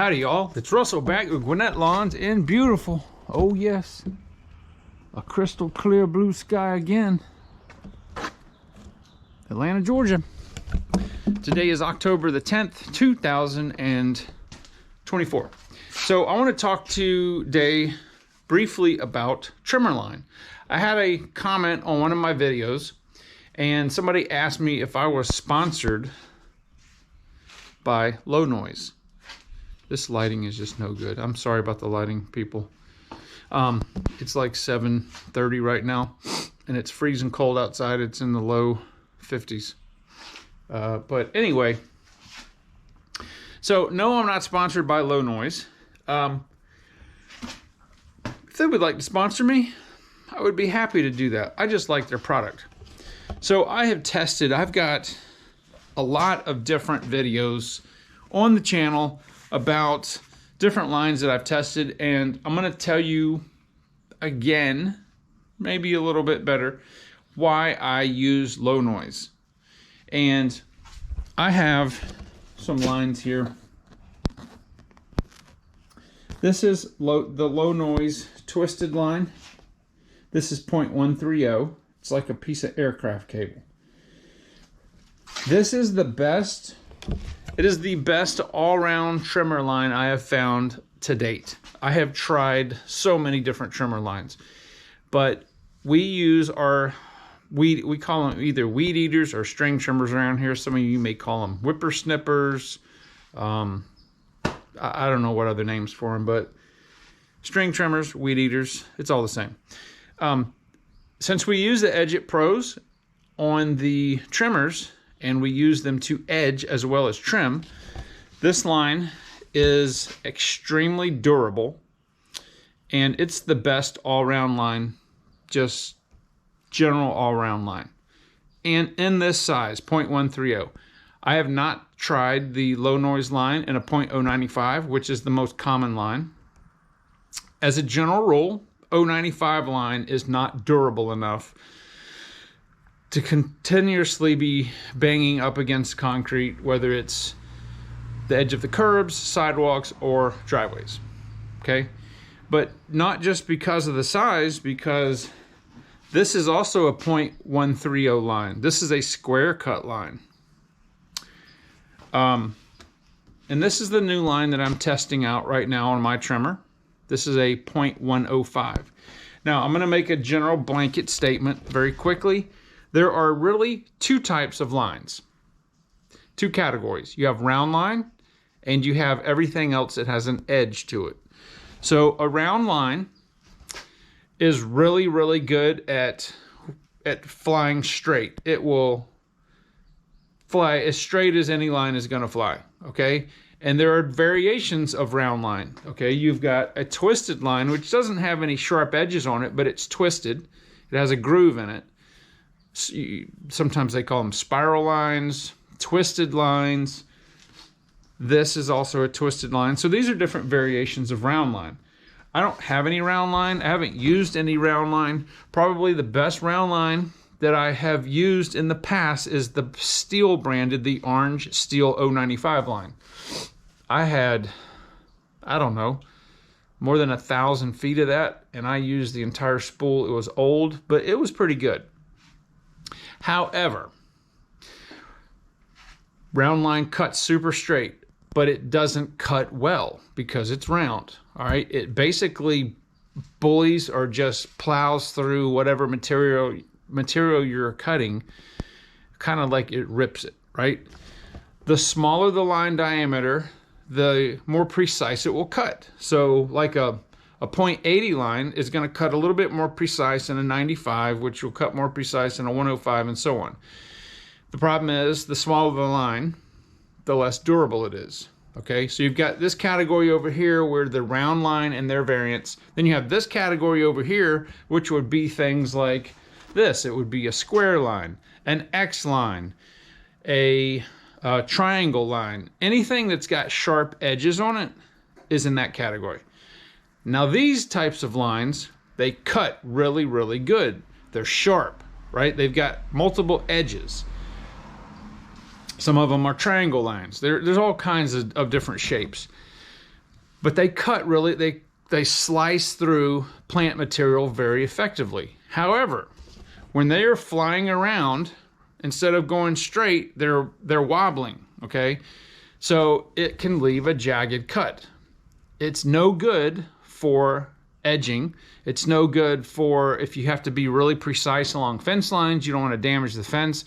Howdy y'all, it's Russell back with Gwinnett Lawns in beautiful, oh yes, a crystal clear blue sky again, Atlanta, Georgia. Today is October the 10th, 2024. So I want to talk today briefly about trimmer line. I had a comment on one of my videos and somebody asked me if I was sponsored by Low Noise. This lighting is just no good. I'm sorry about the lighting, people. It's like 7:30 right now, and it's freezing cold outside. It's in the low 50s. But anyway, so no, I'm not sponsored by Low Noise. If they would like to sponsor me, I would be happy to do that. I just like their product. So I have tested, I've got a lot of different videos on the channel about different lines that I've tested, and I'm going to tell you again, maybe a little bit better, why I use Low Noise. And I have some lines here. This is the Low Noise twisted line. This is 0.130. It's like a piece of aircraft cable. This is the best. It is the best all-round trimmer line I have found to date. I have tried so many different trimmer lines, but we use our we call them either weed eaters or string trimmers around here. Some of you may call them whippersnippers. I don't know what other names for them, but string trimmers, weed eaters, it's all the same. Since we use the Edgit Pros on the trimmers, and we use them to edge as well as trim, this line is extremely durable, and it's the best all-round line, just general all-round line. And in this size, 0.130. I have not tried the Low Noise line in a 0.095, which is the most common line. As a general rule, 095 line is not durable enough to continuously be banging up against concrete, whether it's the edge of the curbs, sidewalks, or driveways, okay? But not just because of the size, because this is also a 0.130 line. This is a square cut line. And this is the new line that I'm testing out right now on my trimmer. This is a 0.105. Now, I'm gonna make a general blanket statement very quickly. There are really two types of lines, two categories. You have round line, and you have everything else that has an edge to it. So a round line is really, really good at flying straight. It will fly as straight as any line is gonna fly, okay? And there are variations of round line, okay? You've got a twisted line, which doesn't have any sharp edges on it, but it's twisted. It has a groove in it. Sometimes they call them spiral lines, twisted lines. This is also a twisted line. So these are different variations of round line. I don't have any round line. I haven't used any round line. Probably the best round line that I have used in the past is the Steel branded, the Orange Steel 095 line. I had, I don't know, more than 1,000 feet of that, and I used the entire spool. It was old, but it was pretty good. However, round line cuts super straight, but it doesn't cut well because it's round, all right? It basically bullies or just plows through whatever material you're cutting, kind of like it rips it, right? The smaller the line diameter, the more precise it will cut. So like a 0.80 line is going to cut a little bit more precise than a 95, which will cut more precise than a 105, and so on. The problem is, the smaller the line, the less durable it is. Okay, so you've got this category over here where the round line and their variants. Then you have this category over here, which would be things like this. It would be a square line, an X line, a triangle line. Anything that's got sharp edges on it is in that category. Now these types of lines, they cut really, really good. They're sharp, right? They've got multiple edges. Some of them are triangle lines. There's all kinds of different shapes. but they cut really, they slice through plant material very effectively. However, when they are flying around, instead of going straight, they're wobbling, okay? So it can leave a jagged cut. It's no good for edging. It's no good for if you have to be really precise along fence lines. You don't want to damage the fence.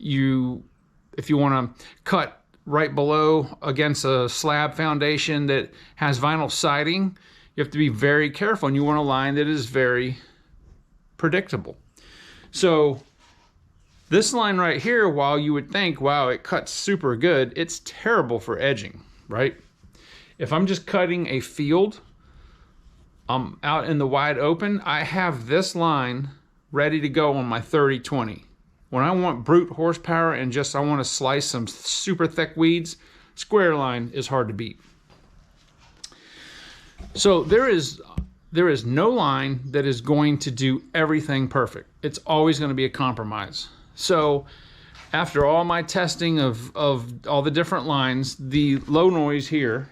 If you want to cut right below against a slab foundation that has vinyl siding, you have to be very careful, and you want a line that is very predictable. So this line right here, while you would think, wow, it cuts super good, it's terrible for edging, right? If I'm just cutting a field, out in the wide open, I have this line ready to go on my 30-20. When I want brute horsepower and just I want to slice some super thick weeds, square line is hard to beat. So there is no line that is going to do everything perfect. It's always going to be a compromise. So after all my testing of all the different lines, the low noise here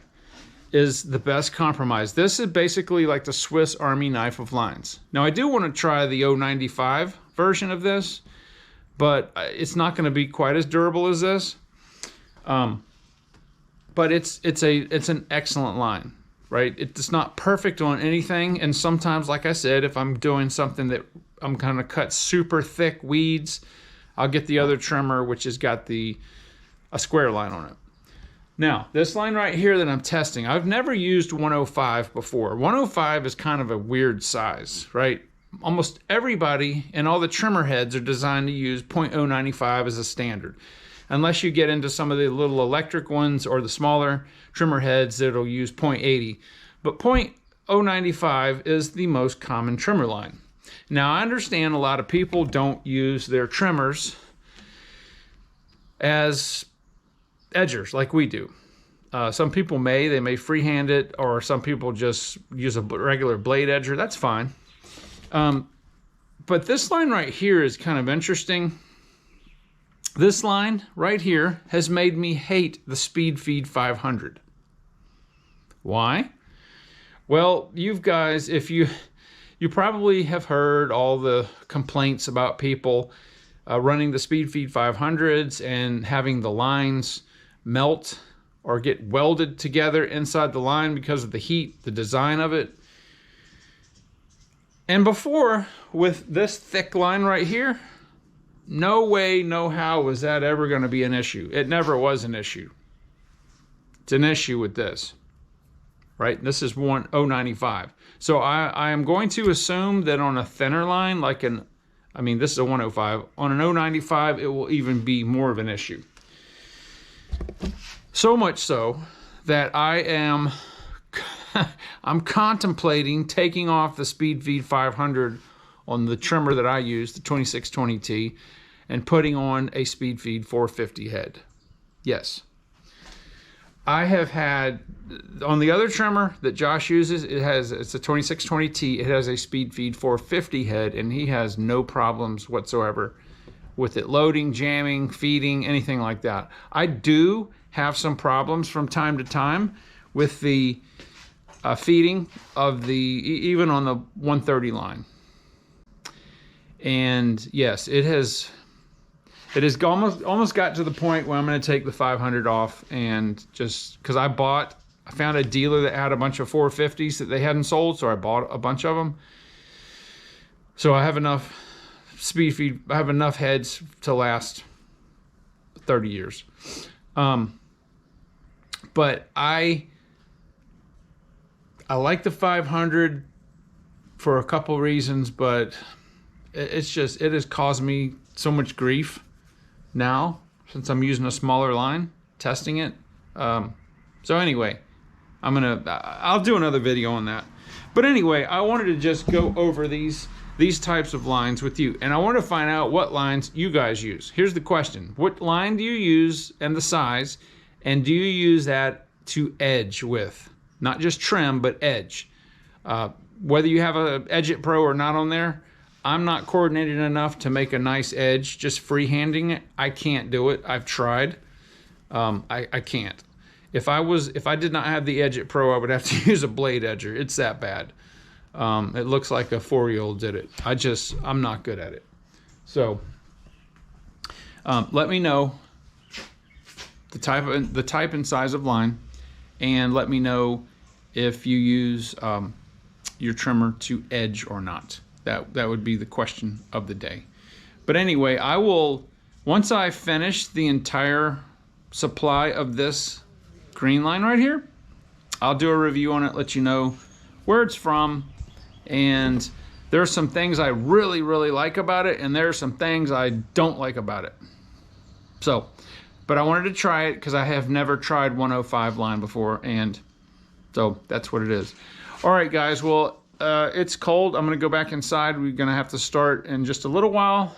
is the best compromise. This is basically like the Swiss Army knife of lines. Now I do want to try the 095 version of this, but it's not going to be quite as durable as this. But it's an excellent line, right? It's not perfect on anything, and sometimes, like I said, if I'm doing something that I'm going to cut super thick weeds, I'll get the other trimmer, which has got a square line on it. Now, this line right here that I'm testing, I've never used 105 before. 105 is kind of a weird size, right? Almost everybody and all the trimmer heads are designed to use .095 as a standard. Unless you get into some of the little electric ones or the smaller trimmer heads that'll use .80. But .095 is the most common trimmer line. Now, I understand a lot of people don't use their trimmers as edgers like we do. Some people they may freehand it, or some people just use a regular blade edger. That's fine. But this line right here is kind of interesting. This line right here has made me hate the Speedfeed 500. Why? Well, you guys, if you probably have heard all the complaints about people running the Speedfeed 500s and having the lines melt or get welded together inside the line because of the heat, the design of it. And before, with this thick line right here, no way, no how was that ever going to be an issue. It never was an issue. It's an issue with this, right? This is 095. So I am going to assume that on a thinner line, like this is a 105. On an 095, it will even be more of an issue. So much so that I'm contemplating taking off the Speedfeed 500 on the trimmer that I use, the 2620T, and putting on a Speedfeed 450 head. Yes. I have had, on the other trimmer that Josh uses, it's a 2620T, it has a Speedfeed 450 head, and he has no problems whatsoever with it loading, jamming, feeding, anything like that. I do have some problems from time to time with the feeding of even on the 130 line. And yes, it has almost got to the point where I'm going to take the 500 off, and just because I found a dealer that had a bunch of 450s that they hadn't sold, so I bought a bunch of them. So I have enough Speedfeed, I have enough heads to last 30 years. But I like the 500 for a couple reasons, but it has caused me so much grief now since I'm using a smaller line, testing it. So anyway, I'll do another video on that. But anyway, I wanted to just go over these types of lines with you, and I want to find out what lines you guys use. Here's the question: what line do you use and the size, and do you use that to edge with? Not just trim, but edge. Whether you have a Edge It Pro or not on there, I'm not coordinated enough to make a nice edge just freehanding it. I can't do it. I've tried. I can't. If I did not have the Edge It Pro, I would have to use a blade edger. It's that bad. It looks like a 4-year-old did it. I'm not good at it. So let me know the type and size of line, and let me know if you use your trimmer to edge or not. That would be the question of the day. But anyway, I will, once I finish the entire supply of this green line right here, I'll do a review on it, let you know where it's from, and there are some things I really, really like about it, and there are some things I don't like about it. So, but I wanted to try it because I have never tried 105 line before, and so that's what it is. All right, guys, well, it's cold. I'm gonna go back inside. We're gonna have to start in just a little while.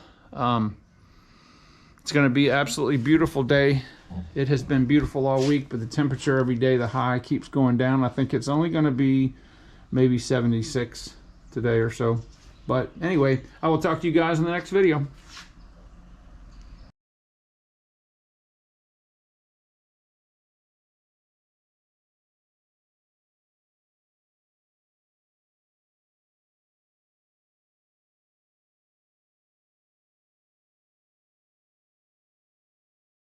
It's gonna be an absolutely beautiful day. It has been beautiful all week, but the temperature every day, the high keeps going down. I think it's only gonna be maybe 76 today or so. But anyway, I will talk to you guys in the next video.